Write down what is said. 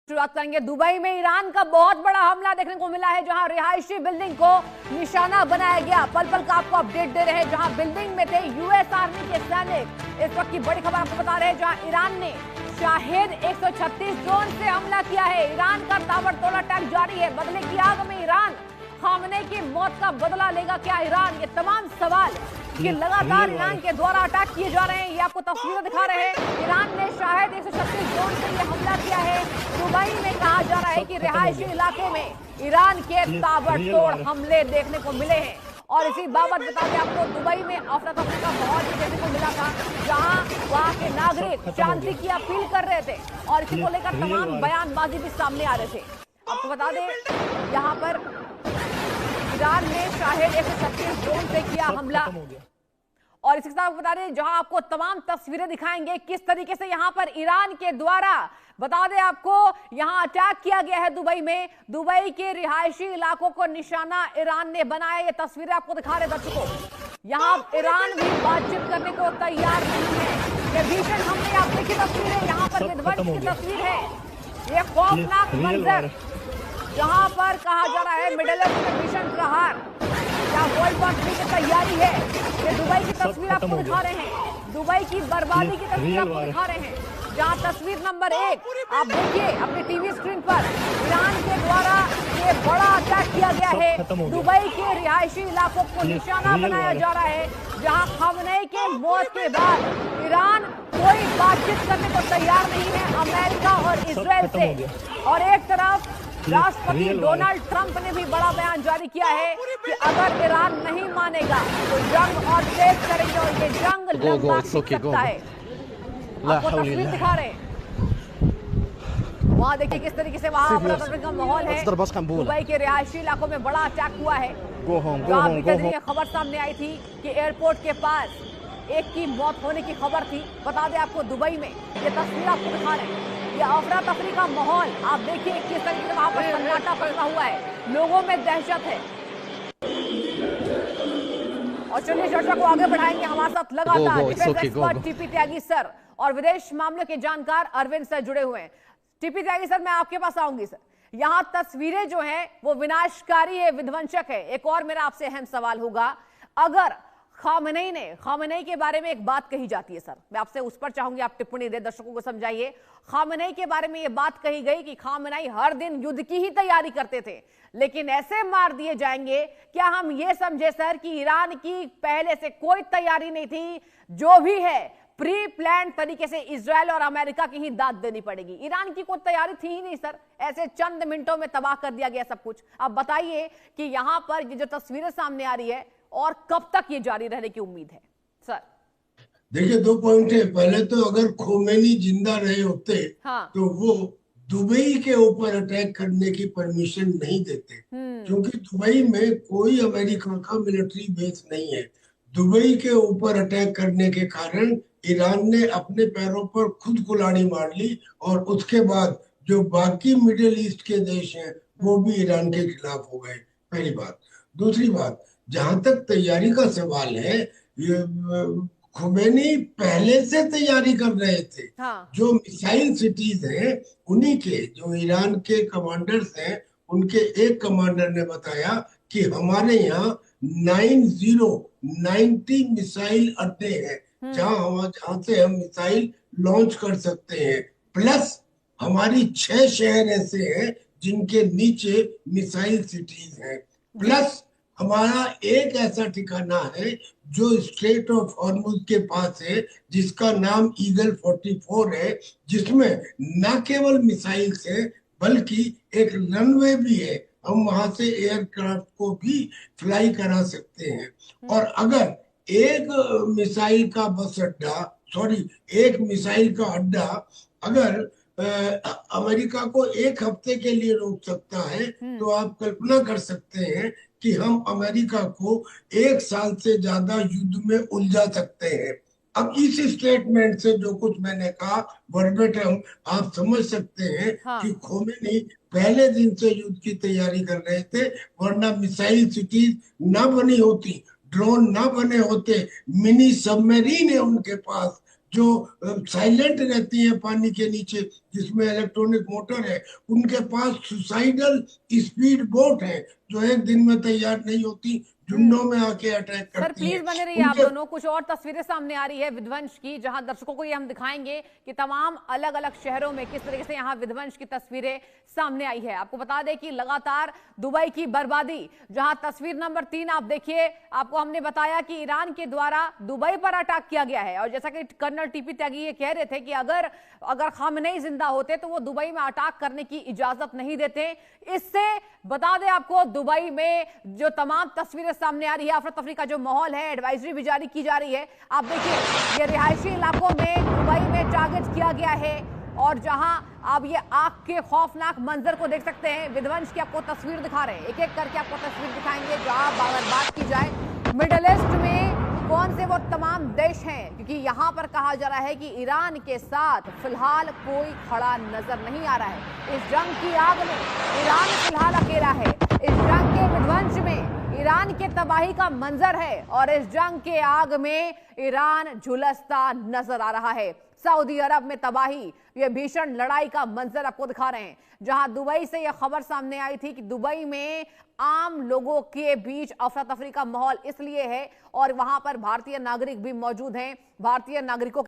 शुरुआत करेंगे। दुबई में ईरान का बहुत बड़ा हमला देखने को मिला है, जहां रिहायशी बिल्डिंग को निशाना बनाया गया। पल पल का आपको अपडेट दे रहे हैं। जहां बिल्डिंग में थे यूएस आर्मी के सैनिक। इस वक्त की बड़ी खबर आपको बता रहे हैं, जहां ईरान ने शाहिद 136 ड्रोन से हमला किया है। ईरान का ताबड़तोड़ अटैक जारी है। बदले की आग में ईरान, खामनेई की मौत का बदला लेगा क्या ईरान? ये तमाम सवाल कि लगातार ईरान के द्वारा अटैक किए जा रहे हैं। ये आपको तस्वीरें दिखा रहे हैं। ईरान ने शायद 136 ड्रोन से ये हमला किया है। दुबई में कहा जा रहा है कि रिहायशी इलाके में ईरान के ताबड़तोड़ हमले देखने को मिले हैं। और इसी बाबत बता दें आपको, दुबई में अफरा तफरी का माहौल भी देखने को मिला था, जहां वहां के नागरिक शांति की अपील कर रहे थे और इसी को लेकर तमाम बयानबाजी भी सामने आ रहे थे। आपको बता दें, यहाँ पर ईरान ने शाहिद 136 ड्रोन से किया हमला। और इसके साथ बता दें, जहां आपको तमाम तस्वीरें दिखाएंगे किस तरीके से यहां पर ईरान के द्वारा, बता दें आपको, यहां अटैक किया गया है दुबई में। दुबई के रिहायशी इलाकों को निशाना ईरान ने बनाया। ये तस्वीरें आपको दिखा रहे दर्शकों। यहां ईरान भी बातचीत करने को तैयार नहीं है। ये भीषण हमले आप देखिए तस्वीरें, यहाँ पर विध्वंस की तस्वीर है। ये खौफनाक मंजर, जहां पर कहा जा रहा है मिडिल ईस्ट में भीषण प्रहार या वर्ल्ड वॉर 3 की तैयारी है। ये दुबई की तस्वीर आपको दिखा रहे हैं। दुबई की बर्बादी की तस्वीर आपको दिखा रहे हैं, जहां तस्वीर नंबर 1 आप देखिए अपनी टीवी स्क्रीन पर। ईरान के द्वारा ये बड़ा अटैक किया गया है। दुबई के रिहायशी इलाकों को निशाना बनाया जा रहा है, जहां खामनेई के मौत के बाद ईरान कोई बातचीत करने को तैयार नहीं है अमेरिका और इजराइल से। और एक तरफ राष्ट्रपति डोनाल्ड ट्रंप ने भी बड़ा बयान जारी किया है कि अगर ईरान नहीं मानेगा तो जंग और तेज करेंगे और ये जंग लंबा टिक सकता है। आपको तस्वीर दिखा रहे हैं, वहां देखिए किस तरीके से वहां अफरा-तफरी का माहौल है। दुबई के रिहायशी इलाकों में बड़ा अटैक हुआ है। खबर सामने आई थी कि एयरपोर्ट के पास एक की मौत होने की खबर थी। बता दें आपको, दुबई में ये तस्वीर आपको दिखा रहे हैं। ये अफरा तफरी का माहौल आप देखिए किस तरीके से वहां पर सन्नाटा फैला हुआ है, लोगों में दहशत है। और चलिए चर्चा को आगे बढ़ाएंगे। हमारे साथ लगातार डिफेंस एक्सपर्ट टीपी त्यागी सर और विदेश मामलों के जानकार अरविंद सर जुड़े हुए हैं। टीपी त्यागी सर, मैं आपके पास आऊंगी सर। यहाँ तस्वीरें जो है वो विनाशकारी है, विध्वंसक है। एक और मेरा आपसे अहम सवाल होगा, अगर खामनेई के बारे में एक बात कही जाती है सर, मैं आपसे उस पर चाहूंगी आप टिप्पणी दे, दर्शकों को समझाइए। खामनेई के बारे में ये बात कही गई कि खामनेई हर दिन युद्ध की ही तैयारी करते थे, लेकिन ऐसे मार दिए जाएंगे। क्या हम ये समझे सर कि ईरान की पहले से कोई तैयारी नहीं थी, जो भी है प्री प्लान तरीके से इजराइल और अमेरिका की ही दाद देनी पड़ेगी? ईरान की कोई तैयारी थी ही नहीं सर, ऐसे चंद मिनटों में तबाह कर दिया गया सब कुछ। आप बताइए कि यहां पर ये जो तस्वीरें सामने आ रही है और कब तक ये जारी रहने की उम्मीद है सर? देखिए, 2 पॉइंट है। पहले तो अगर खोमेनी जिंदा रहे होते तो वो दुबई के ऊपर अटैक करने की परमिशन नहीं देते, क्योंकि दुबई में कोई अमेरिका का मिलिट्री बेस नहीं है। दुबई के ऊपर अटैक करने के कारण ईरान ने अपने पैरों पर खुद कुल्हाड़ी मार ली और उसके बाद जो बाकी मिडिल ईस्ट के देश हैं वो भी ईरान के खिलाफ हो गए, पहली बात। दूसरी बात, जहां तक तैयारी का सवाल है, ये खुमैनी पहले से तैयारी कर रहे थे। जो मिसाइल सिटीज हैं उन्हीं के, जो ईरान के कमांडर्स हैं, उनके एक कमांडर ने बताया कि हमारे यहाँ 90 मिसाइल अड्डे हैं, जहां से हम मिसाइल लॉन्च कर सकते हैं। प्लस हमारी 6 शहर ऐसे हैं जिनके नीचे मिसाइल सिटीज हैं। प्लस हमारा एक ऐसा ठिकाना है जो स्ट्रेट ऑफ हॉर्मुज के पास है, जिसका नाम ईगल 44 है, जिसमें न केवल मिसाइल्स है बल्कि एक रनवे भी है। हम वहां से एयरक्राफ्ट को भी फ्लाई करा सकते हैं। और अगर एक मिसाइल का एक मिसाइल का अड्डा अगर अमेरिका को 1 हफ्ते के लिए रोक सकता है, तो आप कल्पना कर सकते हैं कि हम अमेरिका को 1 साल से ज्यादा युद्ध में उलझा सकते हैं। अब इस स्टेटमेंट से जो कुछ मैंने कहा वर्बेटम आप समझ सकते हैं कि खोमेनी पहले दिन से युद्ध की तैयारी कर रहे थे, वरना मिसाइल सिटीज ना बनी होती, ड्रोन ना बने होते, मिनी सबमरीन है उनके पास जो साइलेंट रहती है पानी के नीचे, जिसमें इलेक्ट्रॉनिक मोटर है, उनके पास सुसाइडल स्पीड बोट है जो एक दिन में तैयार नहीं होती, झुंडों में आके अटैक सर करती प्लीज है बने रहिए आप उनके। दोनों। कुछ और तस्वीरें सामने आ रही है विध्वंस की, जहां दर्शकों को ये हम दिखाएंगे कि तमाम अलग अलग शहरों में किस तरीके से यहां विध्वंस की तस्वीरें सामने आई है। आपको बता दें कि लगातार दुबई की बर्बादी, जहां तस्वीर नंबर 3 आप देखिए, आपको हमने बताया कि ईरान के द्वारा दुबई पर अटैक किया गया है। और जैसा कि कर्नल टीपी त्यागी ये कह रहे थे कि अगर खामनेई जिंदा होते तो वो दुबई में अटैक करने की इजाजत नहीं देते। इससे बता दें आपको, दुबई में जो तमाम तस्वीरें सामने आ रही है, अफरा तफरी का जो माहौल है, एडवाइजरी भी जारी की जा रही है। आप देखिए ये रिहायशी इलाकों में दुबई में टारगेट किया गया है, और जहां आप ये आग के खौफनाक मंजर को देख सकते हैं। विध्वंस की आपको तस्वीर दिखा रहे हैं, एक एक करके आपको तस्वीर दिखाएंगे। जहां अगर बात की जाए मिडिल ईस्ट में कौन से वो तमाम देश हैं, क्योंकि यहां पर कहा जा रहा है कि ईरान के साथ फिलहाल कोई खड़ा नजर नहीं आ रहा है। इस जंग की आग में ईरान फिलहाल अकेला है। इस जंग के विध्वंस में ईरान के तबाही का मंजर है, और इस जंग के आग में ईरान झुलसता नजर आ रहा है। सऊदी अरब में तबाही, ये भीषण लड़ाई का मंजर आपको दिखा रहे हैं। जहां दुबई से यह खबर सामने आई थी कि दुबई में आम लोगों के बीच अफरा तफरी का माहौल इसलिए है, और वहां पर भारतीय नागरिक भी मौजूद हैं। भारतीय नागरिकों